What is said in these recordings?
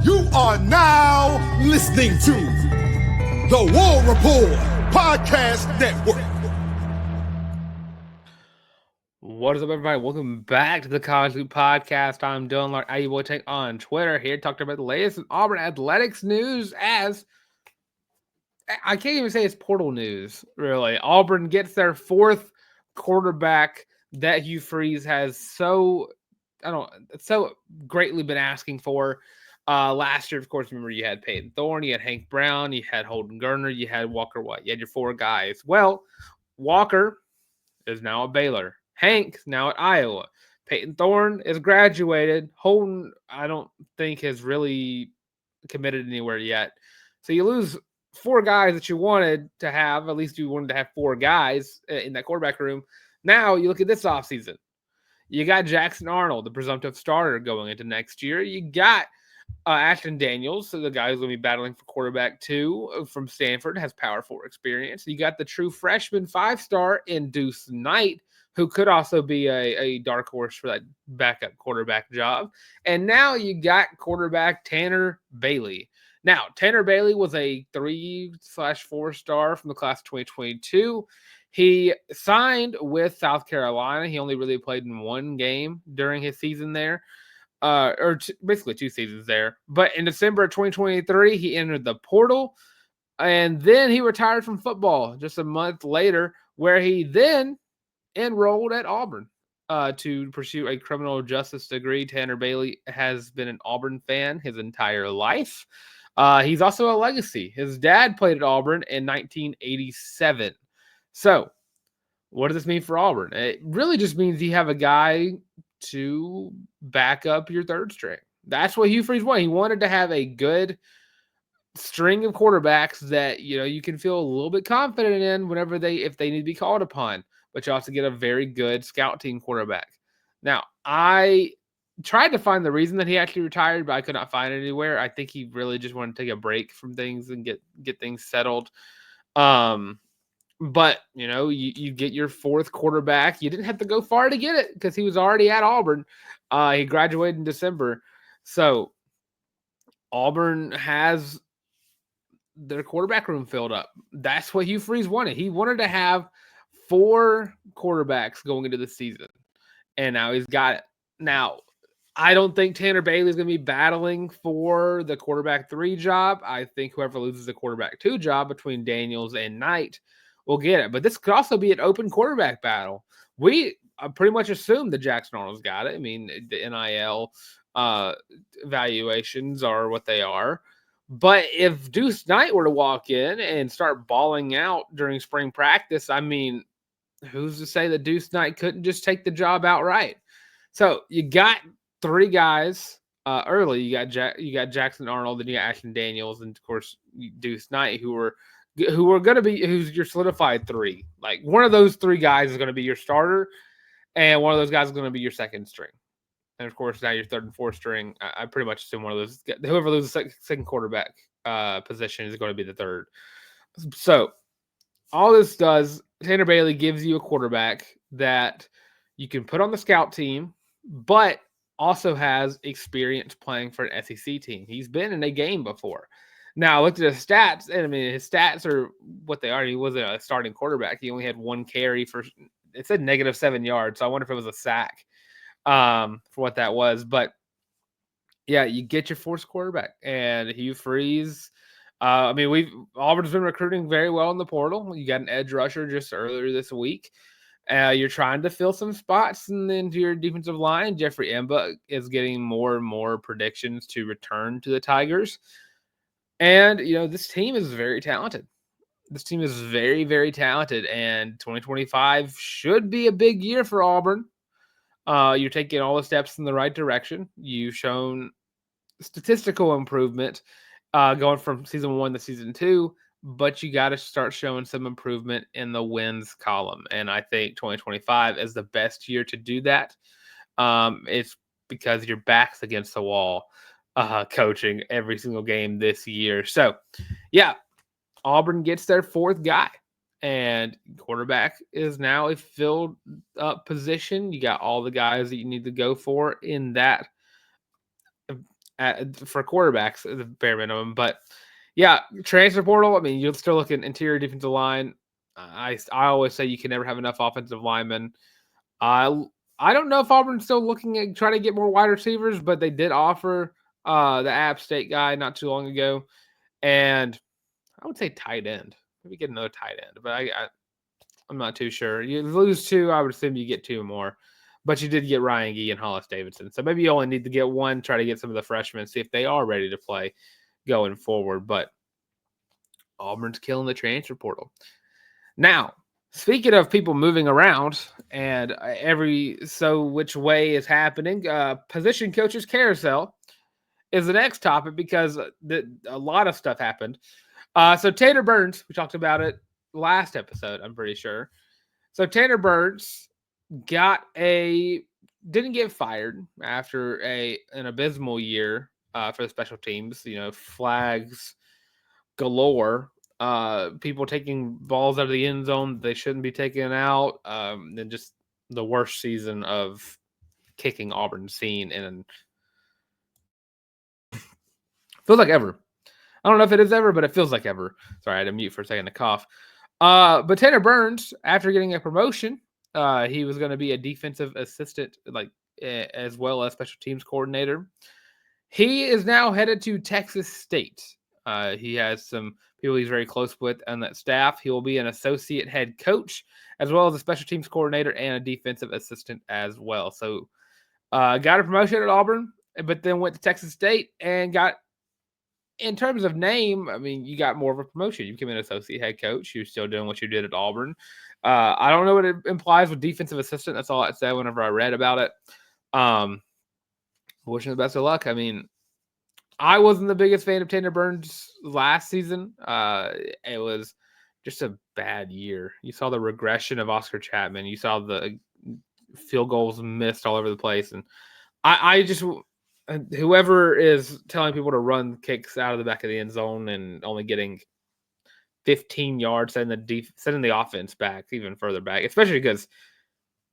You are now listening to the War Report Podcast Network. What is up, everybody? Welcome back to the College Loop Podcast. I'm Dylan Larck, IU Boy Take on Twitter here to talk about the latest in Auburn athletics news. As I can't even say it's portal news, really. Auburn gets their fourth quarterback that Hugh Freeze has so greatly been asking for. Last year, of course, remember you had Peyton Thorne, you had Hank Brown, you had Holden Gerner, you had Walker White. You had your four guys. Well, Walker is now at Baylor. Hank's now at Iowa. Peyton Thorne is graduated. Holden, I don't think, has really committed anywhere yet. So you lose four guys that you wanted to have. At least you wanted to have four guys in that quarterback room. Now you look at this offseason. You got Jackson Arnold, the presumptive starter, going into next year. You got Ashton Daniels, so the guy who's going to be battling for quarterback 2 from Stanford, has Power 4 experience. You got the true freshman 5-star in Deuce Knight, who could also be a dark horse for that backup quarterback job. And now you got quarterback Tanner Bailey. Now, Tanner Bailey was a 3/4-star from the class of 2022. He signed with South Carolina. He only really played in one game during his season there. Basically 2 seasons there. But in December of 2023, he entered the portal, and then he retired from football just a month later, where he then enrolled at Auburn to pursue a criminal justice degree. Tanner Bailey has been an Auburn fan his entire life. He's also a legacy. His dad played at Auburn in 1987. So, what does this mean for Auburn? It really just means you have a guy to back up your third string. That's what Hugh Freeze wanted. He wanted to have a good string of quarterbacks that you can feel a little bit confident in if they need to be called upon. But you also get a very good scout team quarterback. Now, I tried to find the reason that he actually retired, but I could not find it anywhere. I think he really just wanted to take a break from things and get things settled. But, you get your fourth quarterback. You didn't have to go far to get it because he was already at Auburn. He graduated in December. So, Auburn has their quarterback room filled up. That's what Hugh Freeze wanted. He wanted to have 4 quarterbacks going into the season. And now he's got it. Now, I don't think Tanner Bailey is going to be battling for the quarterback 3 job. I think whoever loses the quarterback 2 job between Daniels and Knight will get it. But this could also be an open quarterback battle. We pretty much assume that Jackson Arnold's got it. I mean, the NIL valuations are what they are. But if Deuce Knight were to walk in and start balling out during spring practice, I mean, who's to say that Deuce Knight couldn't just take the job outright? So you got 3 guys early. You got Jackson Arnold, then you got Ashton Daniels, and of course Deuce Knight, who's your solidified 3. Like, one of those 3 guys is going to be your starter, and one of those guys is going to be your second string. And of course, now your third and fourth string. I pretty much assume one of those. Whoever loses second quarterback position is going to be the third. So all this does, Tanner Bailey gives you a quarterback that you can put on the scout team, but also has experience playing for an SEC team. He's been in a game before. Now, I looked at his stats, and I mean, his stats are what they are. He wasn't a starting quarterback. He only had 1 carry for, it said -7 yards. So I wonder if it was a sack for what that was. But yeah, you get your fourth quarterback, and Hugh Freeze. Auburn's been recruiting very well in the portal. You got an edge rusher just earlier this week. You're trying to fill some spots into your defensive line. Jeffrey Emba is getting more and more predictions to return to the Tigers. And, this team is very talented. This team is very, very talented. And 2025 should be a big year for Auburn. You're taking all the steps in the right direction. You've shown statistical improvement going from season 1 to season 2. But you got to start showing some improvement in the wins column. And I think 2025 is the best year to do that. It's because your back's against the wall coaching every single game this year. So, yeah, Auburn gets their 4th guy. And quarterback is now a filled up position. You got all the guys that you need to go for in that for quarterbacks at the bare minimum. But yeah, transfer portal. I mean, you're still looking interior defensive line. I always say you can never have enough offensive linemen. I don't know if Auburn's still looking at trying to get more wide receivers, but they did offer the App State guy not too long ago, and I would say tight end. Maybe get another tight end, but I'm not too sure. You lose two, I would assume you get two more. But you did get Ryan Gee and Hollis Davidson. So maybe you only need to get one, try to get some of the freshmen, see if they are ready to play going forward. But Auburn's killing the transfer portal. Now, speaking of people moving around and which way is happening, position coaches carousel is the next topic because a lot of stuff happened. So Tanner Burns, we talked about it last episode, I'm pretty sure. So Tanner Burns didn't get fired after an abysmal year for the special teams. Flags galore. People taking balls out of the end zone they shouldn't be taking out. And just the worst season of kicking Auburn's seen, and feels like ever. I don't know if it is ever, but it feels like ever. Sorry, I had to mute for a second to cough. But Tanner Burns, after getting a promotion, he was going to be a defensive assistant, as well as special teams coordinator. He is now headed to Texas State. He has some people he's very close with on that staff. He will be an associate head coach, as well as a special teams coordinator and a defensive assistant as well. So, got a promotion at Auburn, but then went to Texas State and got, in terms of name, I mean, you got more of a promotion. You became an associate head coach. You're still doing what you did at Auburn. I don't know what it implies with defensive assistant. That's all it said whenever I read about it. Wishing the best of luck. I mean, I wasn't the biggest fan of Tanner Burns last season. It was just a bad year. You saw the regression of Oscar Chapman. You saw the field goals missed all over the place. And I just, whoever is telling people to run kicks out of the back of the end zone and only getting 15 yards, sending the offense back even further back, especially because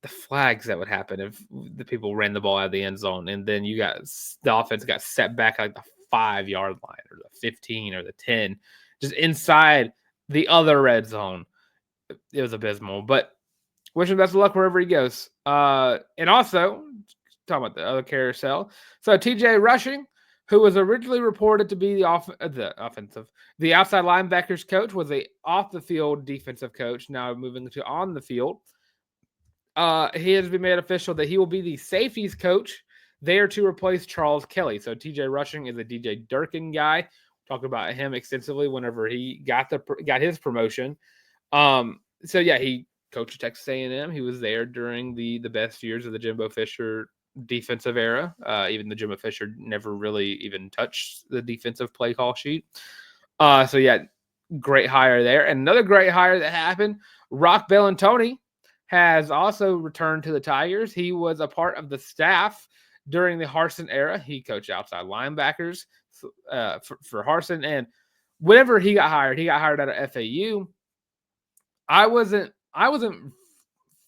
the flags that would happen if the people ran the ball out of the end zone, and then the offense got set back like the 5-yard line or the 15 or the 10, just inside the other red zone. It was abysmal, but wish him best of luck wherever he goes. And also, talking about the other carousel, so TJ Rushing, who was originally reported to be the outside linebackers coach, was a off the field defensive coach, now moving to on the field. He has been made official that he will be the safeties coach there to replace Charles Kelly. So TJ Rushing is a DJ Durkin guy. Talked about him extensively whenever he got his promotion. So yeah, he coached Texas A&M. He was there during the best years of the Jimbo Fisher defensive era. Even the Jimbo Fisher never really even touched the defensive play call sheet. So yeah, great hire there. And another great hire that happened, Rock Bellantoni has also returned to the Tigers. He was a part of the staff during the Harsin era. He coached outside linebackers for Harsin. And whenever he got hired out of FAU. I wasn't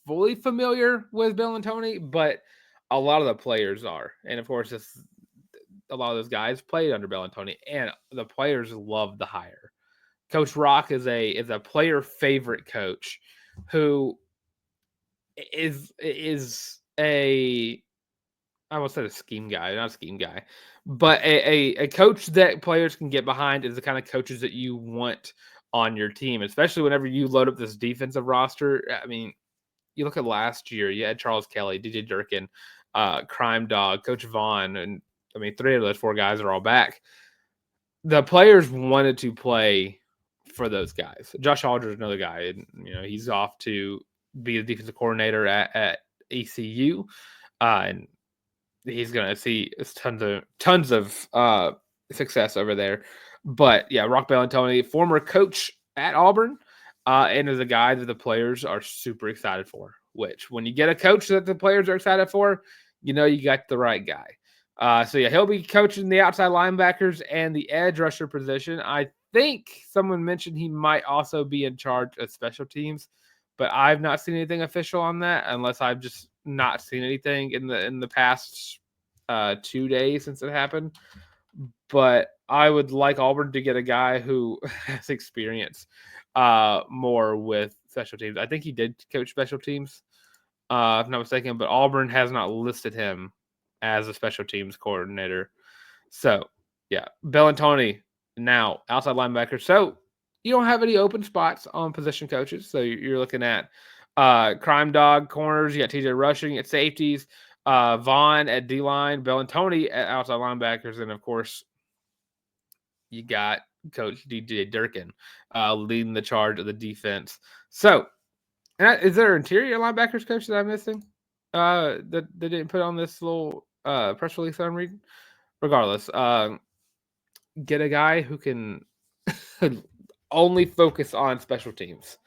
fully familiar with Bellantoni, but a lot of the players are. And of course, a lot of those guys played under Bellantoni, and the players loved the hire. Coach Rock is a player favorite coach who is I almost said a scheme guy, not a scheme guy, but a coach that players can get behind is the kind of coaches that you want on your team, especially whenever you load up this defensive roster. I mean, you look at last year, you had Charles Kelly, DJ Durkin, Crime Dog, Coach Vaughn, and I mean, 3 of those 4 guys are all back. The players wanted to play for those guys. Josh Aldridge is another guy, and he's off to be the defensive coordinator at ECU, and he's going to see tons of success over there. But yeah, Rock Bellantoni, former coach at Auburn, and is a guy that the players are super excited for. Which, when you get a coach that the players are excited for, you got the right guy. So yeah, he'll be coaching the outside linebackers and the edge rusher position. I think someone mentioned he might also be in charge of special teams, but I've not seen anything official on that, unless I've just not seen anything in the past 2 days since it happened. But I would like Auburn to get a guy who has experience more with special teams. I think he did coach special teams, if I'm not mistaken, but Auburn has not listed him as a special teams coordinator. So, yeah, Bellantoni now outside linebacker. So you don't have any open spots on position coaches. So you're looking at crime dog corners. You got TJ Rushing at safeties, Vaughn at D line, Bellantoni at outside linebackers, and of course you got Coach DJ Durkin leading the charge of the defense. So, is there interior linebackers coach that I'm missing? That they didn't put on this little press release I'm reading. Regardless, get a guy who can only focus on special teams.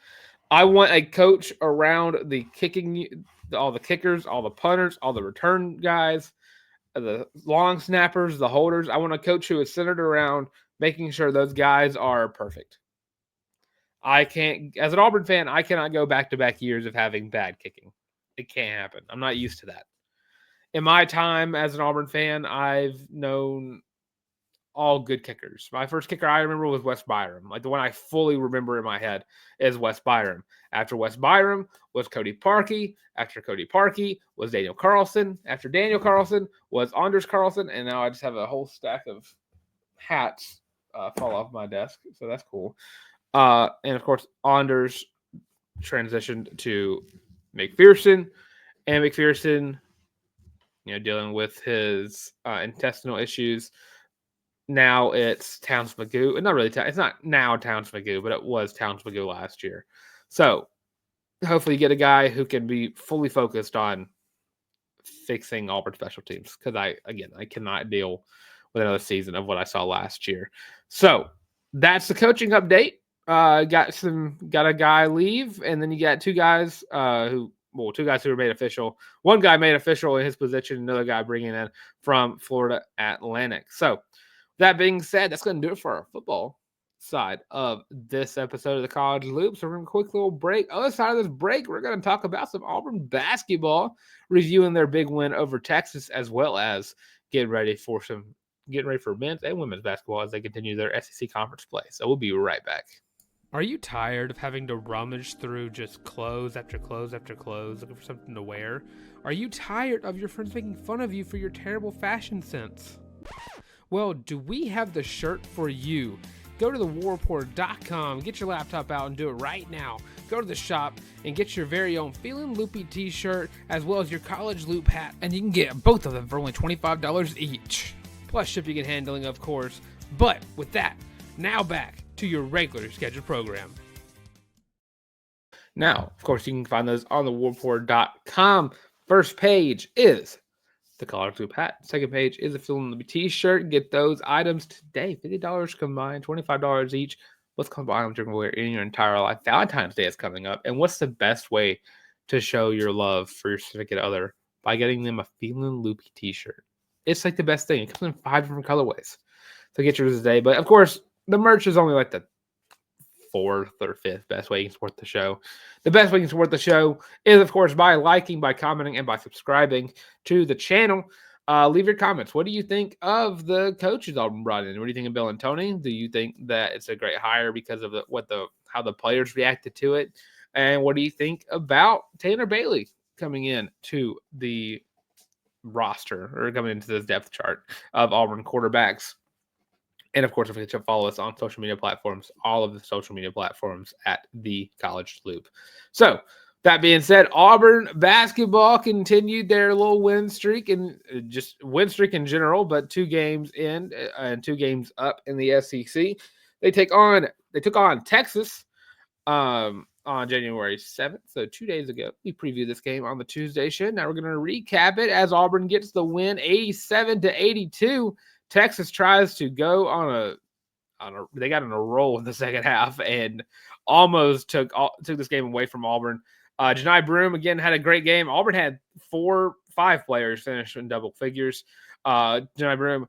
I want a coach around the kicking, all the kickers, all the punters, all the return guys, the long snappers, the holders. I want a coach who is centered around making sure those guys are perfect. I can't, as an Auburn fan, I cannot go back-to-back years of having bad kicking. It can't happen. I'm not used to that. In my time as an Auburn fan, I've known all good kickers. My first kicker I remember was Wes Byram. Like the one I fully remember in my head is Wes Byram. After Wes Byram was Cody Parkey. After Cody Parkey was Daniel Carlson. After Daniel Carlson was Anders Carlson. And now I just have a whole stack of hats fall off my desk. So that's cool. And of course, Anders transitioned to McPherson. And McPherson, dealing with his intestinal issues. Now it's Towns Magoo. Not really. It's not now Towns Magoo, but it was Towns Magoo last year. So hopefully you get a guy who can be fully focused on fixing Auburn special teams. Because I cannot deal with another season of what I saw last year. So that's the coaching update. Got a guy leave, and then you got two guys who were made official. One guy made official in his position, another guy bringing in from Florida Atlantic. So that being said, that's going to do it for our football side of this episode of the College Loop. So we're going to quick little break. Other side of this break, we're going to talk about some Auburn basketball, reviewing their big win over Texas, as well as getting ready for men's and women's basketball as they continue their SEC conference play. So we'll be right back. Are you tired of having to rummage through just clothes after clothes after clothes, looking for something to wear? Are you tired of your friends making fun of you for your terrible fashion sense? Well, do we have the shirt for you? Go to thewarreport.com, get your laptop out and do it right now. Go to the shop and get your very own Feelin' Loopy t-shirt as well as your college loop hat, and you can get both of them for only $25 each. Plus shipping and handling, of course. But with that, now back to your regular scheduled program. Now, of course, you can find those on thewarreport.com. First page is the college loop hat. Second page is a Feelin' Loopy t-shirt. Get those items today. $50 combined, $25 each. What's combined you're going to wear in your entire life? Valentine's Day is coming up. And what's the best way to show your love for your significant other? By getting them a Feelin' Loopy t-shirt. It's like the best thing. It comes in 5 different colorways. So get yours today. But of course, the merch is only like the 4th or 5th best way you can support the show. The best way you can support the show is, of course, by liking, by commenting, and by subscribing to the channel. Leave your comments. What do you think of the coaches Auburn brought in? What do you think of Bellantoni? Do you think that it's a great hire because of how the players reacted to it? And what do you think about Tanner Bailey coming in to the roster or coming into this depth chart of Auburn quarterbacks? And, of course, if you can follow us on social media platforms, all of the social media platforms at The College Loop. So, that being said, Auburn basketball continued their little win streak, and just win streak in general, but 2 games in and 2 games up in the SEC. They took on Texas on January 7th, so 2 days ago. We previewed this game on the Tuesday show. Now we're going to recap it as Auburn gets the win 87-82. Texas tries to go they got on a roll in the second half and almost took this game away from Auburn. Janai Broome again had a great game. Auburn had 5 players finish in double figures. Janai Broome,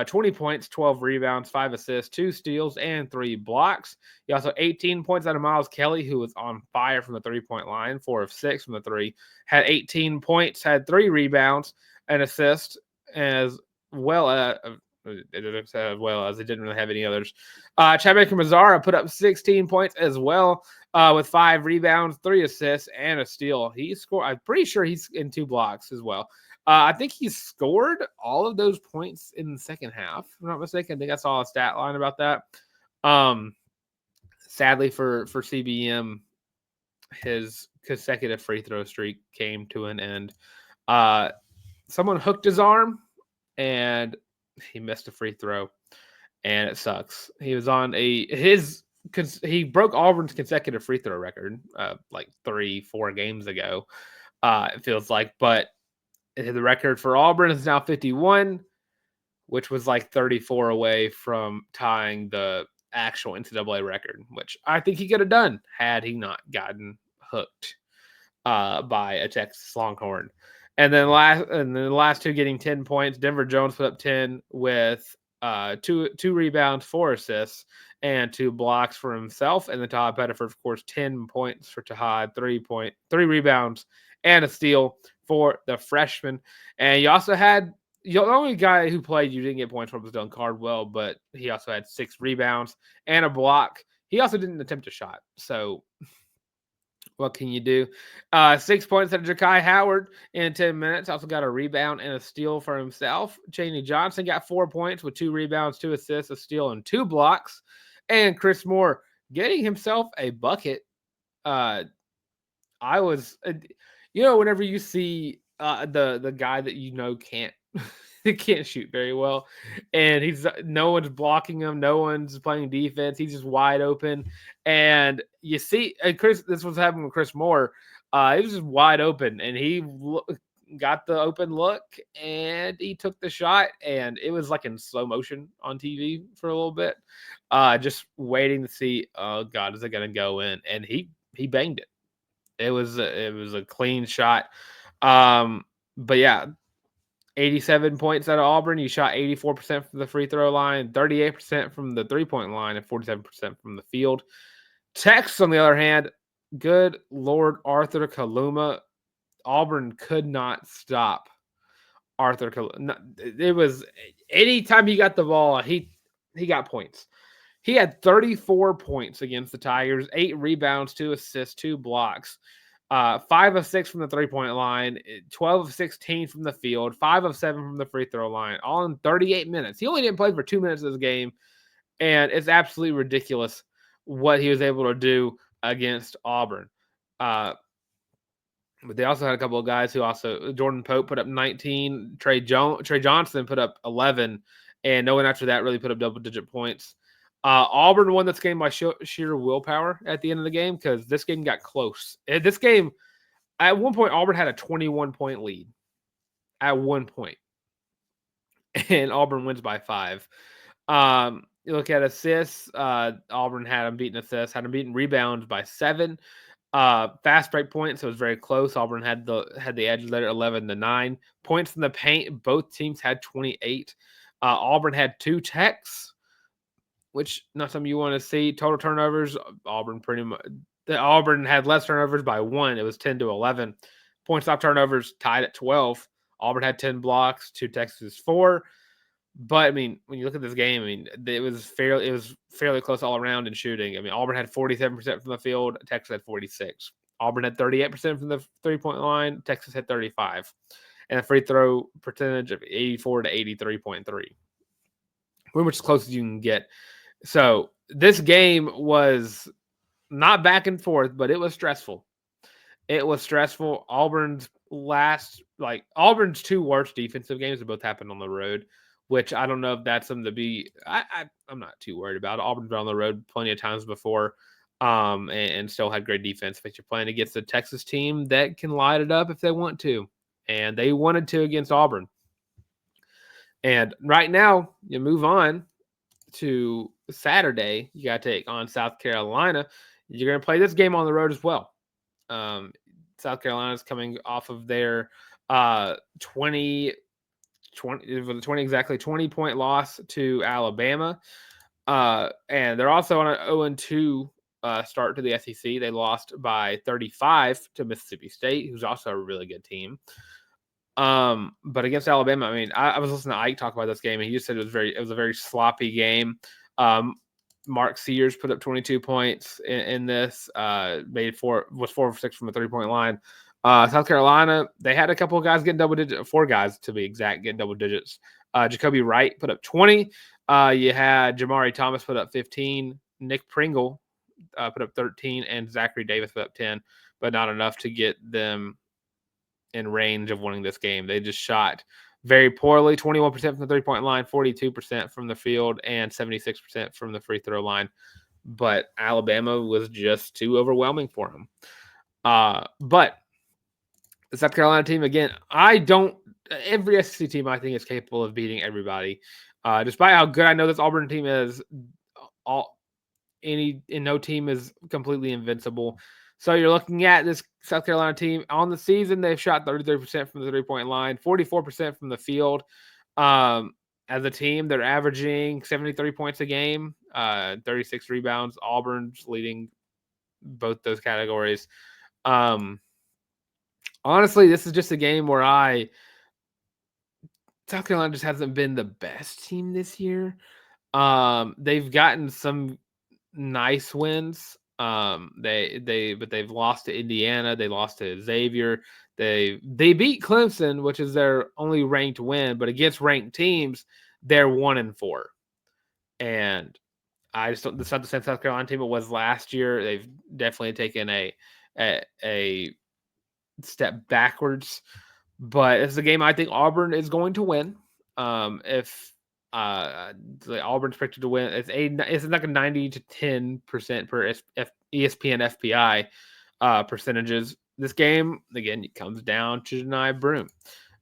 20 points, 12 rebounds, 5 assists, 2 steals, and 3 blocks. He also 18 points out of Miles Kelly, who was on fire from the 3-point line, 4 of 6 from the 3. Had 18 points, had 3 rebounds, an assist. as well as it didn't say as well as it didn't really have any others. Chad Baker-Mazara put up 16 points as well, with 5 rebounds, 3 assists, and a steal. He scored. I'm pretty sure he's in 2 blocks as well. I think he scored all of those points in the second half, if I'm not mistaken. I think I saw a stat line about that. Sadly for CBM, his consecutive free throw streak came to an end. Someone hooked his arm, and he missed a free throw, and it sucks. He was on he broke Auburn's consecutive free throw record like 3-4 games ago. It feels like, but the record for Auburn is now 51, which was like 34 away from tying the actual NCAA record, which I think he could have done had he not gotten hooked by a Texas Longhorn. And then the last 2 getting 10 points. Denver Jones put up 10 with two rebounds, 4 assists, and 2 blocks for himself. And then Todd Pettiford, of course, 10 points for Todd, 3 rebounds, and a steal for the freshman. And you also had the only guy who played you didn't get points for was Dunn Cardwell, but he also had 6 rebounds and a block. He also didn't attempt a shot. So what can you do? 6 points out of Ja'Kai Howard in 10 minutes. Also got a rebound and a steal for himself. Chaney Johnson got 4 points with 2 rebounds, 2 assists, a steal, and 2 blocks. And Chris Moore getting himself a bucket. I was, whenever you see the guy that can't can't shoot very well, and no one's blocking him, no one's playing defense, he's just wide open, and you see this was happening with Chris Moore. He was just wide open, and he got the open look, and he took the shot, and it was like in slow motion on TV for a little bit, just waiting to see, oh God, is it gonna go in? And he banged it. It was a clean shot. But yeah, 87 points out of Auburn. You shot 84% from the free throw line, 38% from the 3-point line, and 47% from the field. Texas, on the other hand, good Lord Arthur Kaluma. Auburn could not stop Arthur Kaluma. It was anytime he got the ball, he got points. He had 34 points against the Tigers, 8 rebounds, 2 assists, 2 blocks. 5 of 6 from the 3-point line, 12 of 16 from the field, 5 of 7 from the free throw line, all in 38 minutes. He only didn't play for 2 minutes of this game, and it's absolutely ridiculous what he was able to do against Auburn. But they also had a couple of guys Jordan Pope put up 19, Trey Johnson put up 11, and no one after that really put up double-digit points. Auburn won this game by sheer willpower at the end of the game because this game got close. This game, at one point, Auburn had a 21-point lead. At one point. And Auburn wins by 5. You look at assists. Auburn had them beating assists, had them beating rebounds by 7. Fast break points, so it was very close. Auburn had the edge there, 11-9. Points in the paint, both teams had 28. Auburn had 2 techs, which not something you want to see. Total turnovers, Auburn had less turnovers by 1. It was 10-11. Point stop turnovers tied at 12. Auburn had 10 blocks, 2 Texas 4. But I mean, when you look at this game, I mean, it was fairly close all around in shooting. I mean, Auburn had 47% from the field, Texas had 46. Auburn had 38% from the 3-point line, Texas had 35, and a free throw percentage of 84 to 83.3. Pretty much as close as you can get. So this game was not back and forth, but it was stressful. It was stressful. Auburn's 2 worst defensive games have both happened on the road, which I don't know if that's something to be. I'm not too worried about. Auburn's been on the road plenty of times before, and still had great defense. But you're playing against a Texas team that can light it up if they want to, and they wanted to against Auburn. And right now, you move on to Saturday. You got to take on South Carolina. You're going to play this game on the road as well. South Carolina is coming off of their 20-point loss to Alabama. And they're also on an 0-2 start to the SEC. They lost by 35 to Mississippi State, who's also a really good team. But against Alabama, I mean, I was listening to Ike talk about this game, and he just said it was a very sloppy game. Mark Sears put up 22 points in this. Was 4 for 6 from the 3-point line. South Carolina, they had a couple of guys getting double digits, 4 guys to be exact, getting double digits. Jacoby Wright put up 20. You had Jamari Thomas put up 15. Nick Pringle put up 13, and Zachary Davis put up 10, but not enough to get them in range of winning this game. They just shot very poorly, 21% from the 3-point line, 42% from the field, and 76% from the free throw line. But Alabama was just too overwhelming for them. But the South Carolina team, again, every SEC team I think is capable of beating everybody. Despite how good I know this Auburn team is, no team is completely invincible. So you're looking at this South Carolina team on the season. They've shot 33% from the 3-point line, 44% from the field. As a team, they're averaging 73 points a game, 36 rebounds. Auburn's leading both those categories. Honestly, this is just a game where South Carolina just hasn't been the best team this year. They've gotten some nice wins. But they've lost to Indiana. They lost to Xavier. They beat Clemson, which is their only ranked win. But against ranked teams, they're 1-4. And I just don't. It's not the same South Carolina team it was last year. They've definitely taken a step backwards. But it's a game I think Auburn is going to win. If Auburn's predicted to win, it's like a 90 to 10% per ESPN FPI percentages. This game again comes down to Janai Broome.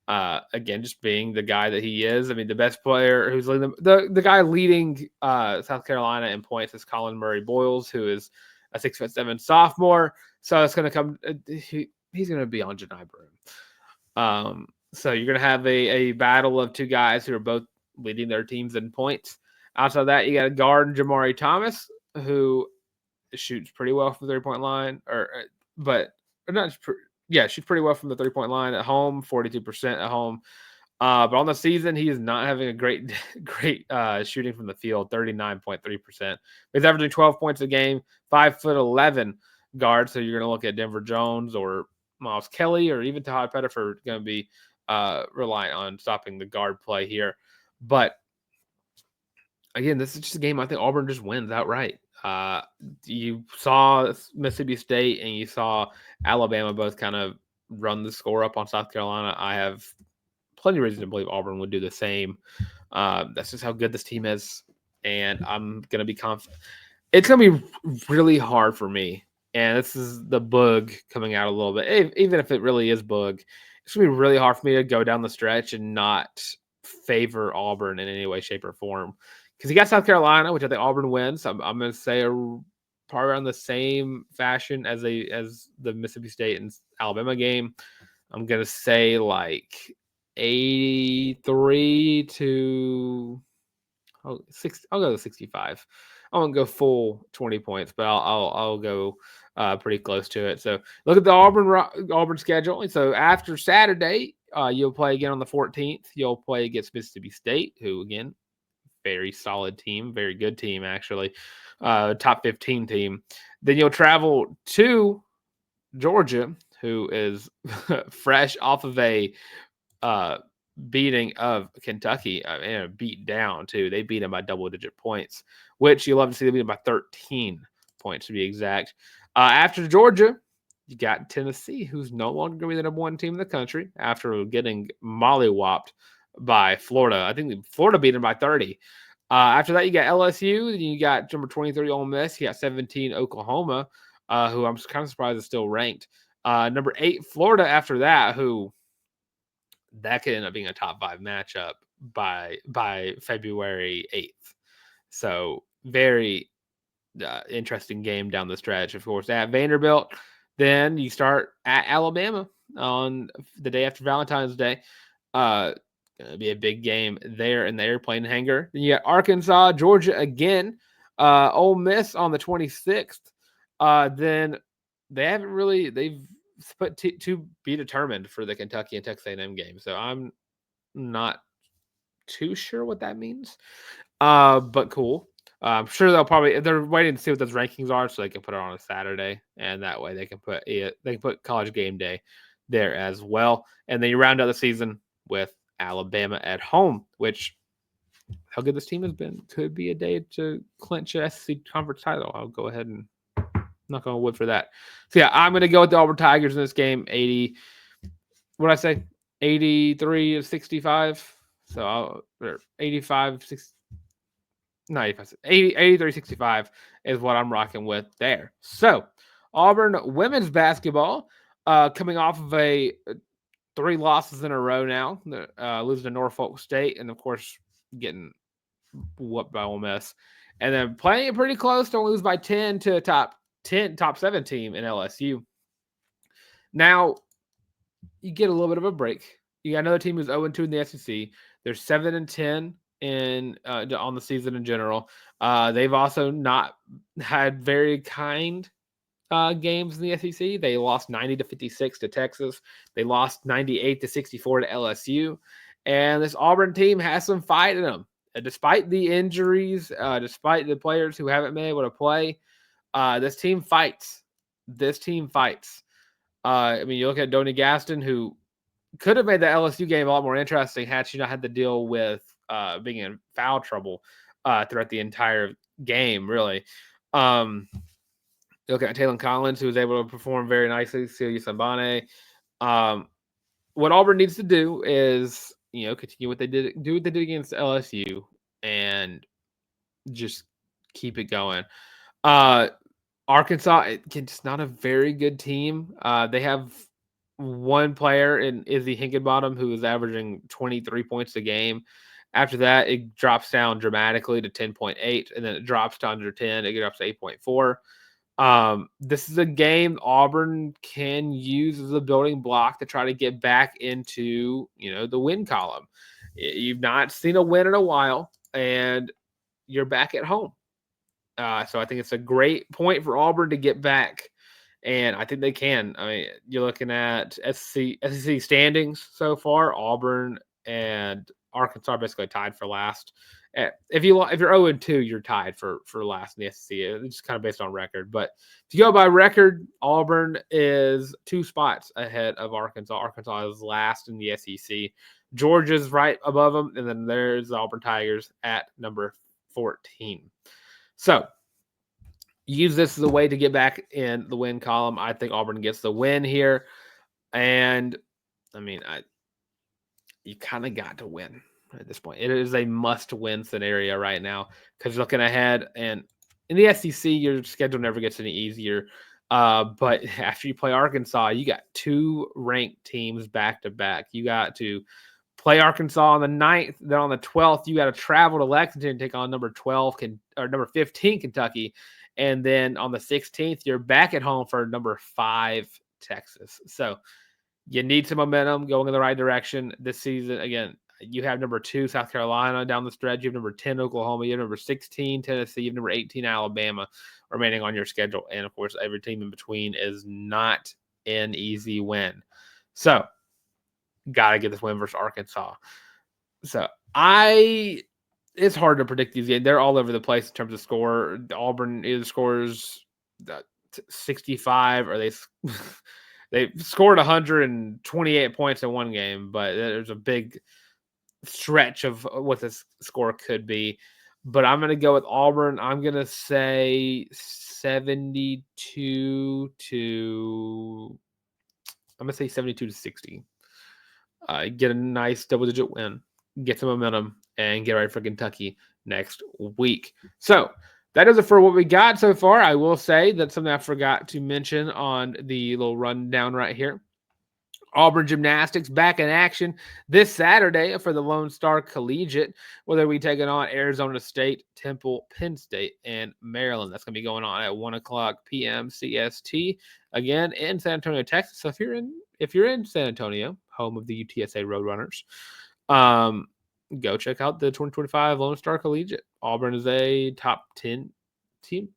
Again, just being the guy that he is. I mean, the best player who's leading the guy leading South Carolina in points is Colin Murray Boyles, who is a 6'7" sophomore. So it's going to come. He's going to be on Janai Broome. So you're going to have a battle of two guys who are both leading their teams in points. Outside of that, you got a guard, Jamari Thomas, who shoots pretty well from the 3-point line, shoots pretty well from the 3-point line at home, 42% at home. But on the season, he is not having a great shooting from the field, 39.3%. He's averaging 12 points a game, 5'11" guard. So you're going to look at Denver Jones or Miles Kelly or even Todd Pettiford going to be reliant on stopping the guard play here. But again, this is just a game I think Auburn just wins outright. You saw Mississippi State and you saw Alabama both kind of run the score up on South Carolina. I have plenty of reason to believe Auburn would do the same. That's just how good this team is, and I'm going to be confident. It's going to be really hard for me, and this is the bug coming out a little bit. Even if it really is bug, it's going to be really hard for me to go down the stretch and not favor Auburn in any way, shape, or form. Because you got South Carolina, which I think Auburn wins. I'm going to say probably around the same fashion as the Mississippi State and Alabama game. I'm going to say like 83 to 6. I'll go to 65. I won't go full 20 points, but I'll go pretty close to it. So look at the Auburn schedule. So after Saturday, you'll play again on the 14th. You'll play against Mississippi State, who again, very solid team, very good team actually, top 15 team. Then you'll travel to Georgia, who is fresh off of a beating of Kentucky, and a beat down too. They beat them by double-digit points, which you love to see. They beat them by 13 points to be exact. After Georgia, you got Tennessee, who's no longer going to be the number one team in the country after getting mollywopped by Florida. I think Florida beat them by 30. After that, you got LSU. Then you got number 23 Ole Miss. You got 17 Oklahoma, who I'm kind of surprised is still ranked. Number 8 Florida. After that, who that could end up being a top 5 matchup by February 8th. So very interesting game down the stretch. Of course, at Vanderbilt. Then you start at Alabama on the day after Valentine's Day. Going to be a big game there in the airplane hangar. Then you got Arkansas, Georgia again. Ole Miss on the 26th. Then they've but to be determined for the Kentucky and Texas A&M game. So I'm not too sure what that means. But cool. I'm sure they're waiting to see what those rankings are so they can put it on a Saturday, and that way they can put College Game Day there as well. And then you round out the season with Alabama at home, which how good this team has been could be a day to clinch a SEC conference title. I'll go ahead and knock on wood for that. So yeah, I'm gonna go with the Auburn Tigers in this game. 80. What did I say? 83 to 65. So 85, 60, no, 83 65 is what I'm rocking with there. So Auburn women's basketball coming off of a 3 losses in a row now, losing to Norfolk State, and of course getting whooped by Ole Miss, and then playing it pretty close. Don't lose by 10 to a top 7 team in LSU. Now you get a little bit of a break. You got another team who's 0-2 in the SEC. They're 7-10 in on the season in general. They've also not had very kind games in the SEC. They lost 90-56 to Texas. They lost 98-64 to LSU. And this Auburn team has some fight in them. Despite the injuries, despite the players who haven't been able to play, this team fights. I mean, you look at Donnie Gaston, who could have made the LSU game a lot more interesting had she not had to deal with being in foul trouble throughout the entire game, really. You look at Taylor Collins, who was able to perform very nicely, Celia Sambane. What Auburn needs to do is, continue what they did against LSU and just keep it going. Arkansas, it's not a very good team. They have one player in Izzy Higginbottom who is averaging 23 points a game. After that, it drops down dramatically to 10.8, and then it drops to under 10. It drops to 8.4. This is a game Auburn can use as a building block to try to get back into, the win column. You've not seen a win in a while, and you're back at home. So I think it's a great point for Auburn to get back, and I think they can. I mean, you're looking at SEC standings so far. Auburn and Arkansas are basically tied for last. If you're 0-2, you're tied for last in the SEC. It's kind of based on record, but if you go by record, Auburn is 2 spots ahead of Arkansas. Arkansas is last in the SEC. Georgia's right above them, and then there's the Auburn Tigers at number 14. So use this as a way to get back in the win column. I think Auburn gets the win here. And, I mean, you kind of got to win at this point. It is a must-win scenario right now because looking ahead, and in the SEC, your schedule never gets any easier. But after you play Arkansas, you got 2 ranked teams back-to-back. You got to play Arkansas on the 9th. Then on the 12th, you got to travel to Lexington and take on number 15 Kentucky. And then on the 16th, you're back at home for number 5 Texas. So you need some momentum going in the right direction this season. Again, you have number 2 South Carolina down the stretch. You have number 10 Oklahoma. You have number 16 Tennessee. You have number 18 Alabama remaining on your schedule. And, of course, every team in between is not an easy win. So got to get this win versus Arkansas. So it's hard to predict these games. They're all over the place in terms of score. Auburn either scores 65 or they scored 128 points in one game, but there's a big stretch of what this score could be. But I'm going to go with Auburn. I'm going to say 72 to 60. Get a nice double-digit win, get some momentum, and get ready for Kentucky next week. So that does it for what we got so far. I will say that something I forgot to mention on the little rundown right here. Auburn Gymnastics back in action this Saturday for the Lone Star Collegiate, where they'll be taking on Arizona State, Temple, Penn State, and Maryland. That's going to be going on at 1:00 p.m. CST, again in San Antonio, Texas. So if you're in San Antonio, home of the UTSA Roadrunners, go check out the 2025 Lone Star Collegiate. Auburn is a top 10 team.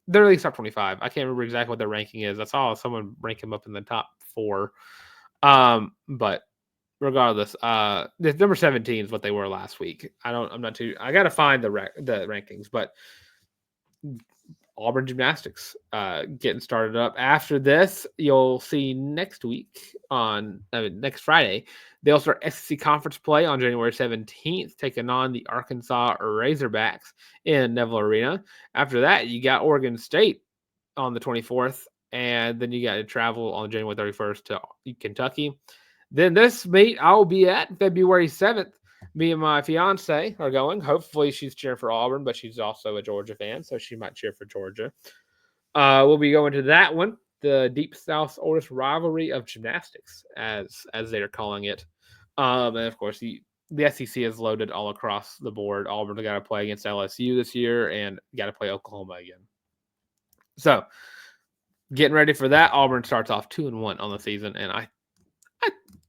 They're at least top 25. I can't remember exactly what their ranking is. I saw someone rank them up in the top 4. But regardless, the number 17 is what they were last week. I got to find the rankings, but Auburn gymnastics getting started up. After this, you'll see next Friday, they'll start SEC conference play on January 17th, taking on the Arkansas Razorbacks in Neville Arena. After that, you got Oregon State on the 24th, and then you got to travel on January 31st to Kentucky. Then this meet I'll be at February 7th. Me and my fiance are going. Hopefully she's cheering for Auburn, but she's also a Georgia fan, so she might cheer for Georgia. We'll be going to that one, the Deep South's oldest rivalry of gymnastics, as they are calling it. And of course, the SEC is loaded all across the board. Auburn got to play against LSU this year and got to play Oklahoma again. So, getting ready for that. Auburn starts off 2-1 on the season, and I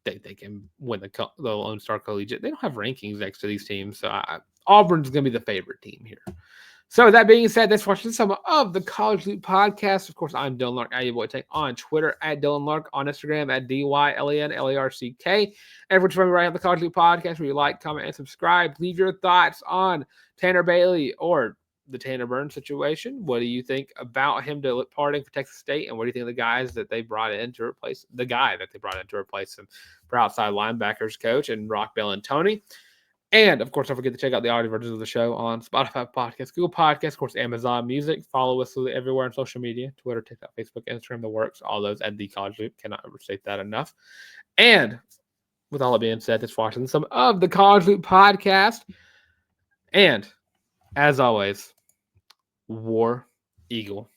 think they can win the Lone Star Collegiate. They don't have rankings next to these teams, so Auburn's going to be the favorite team here. So with that being said, thanks for watching some of the College Loop Podcast. Of course, I'm Dylan Larck, your boy Tank, on Twitter at Dylan Larck, on Instagram at DYLENLARCK. Everyone's from me right on the College Loop Podcast, where you like, comment, and subscribe. Leave your thoughts on Tanner Bailey or the Tanner Burns situation. What do you think about him departing for Texas State, and what do you think of the guys that they brought in to replace him for outside linebackers coach and Rock Bellantoni? And of course, don't forget to check out the audio versions of the show on Spotify Podcasts, Google Podcasts, of course, Amazon Music. Follow us everywhere on social media: Twitter, TikTok, Facebook, Instagram, the works. All those at the College Loop. Cannot overstate that enough. And with all that being said, thanks for watching some of the College Loop Podcast. And as always, War Eagle.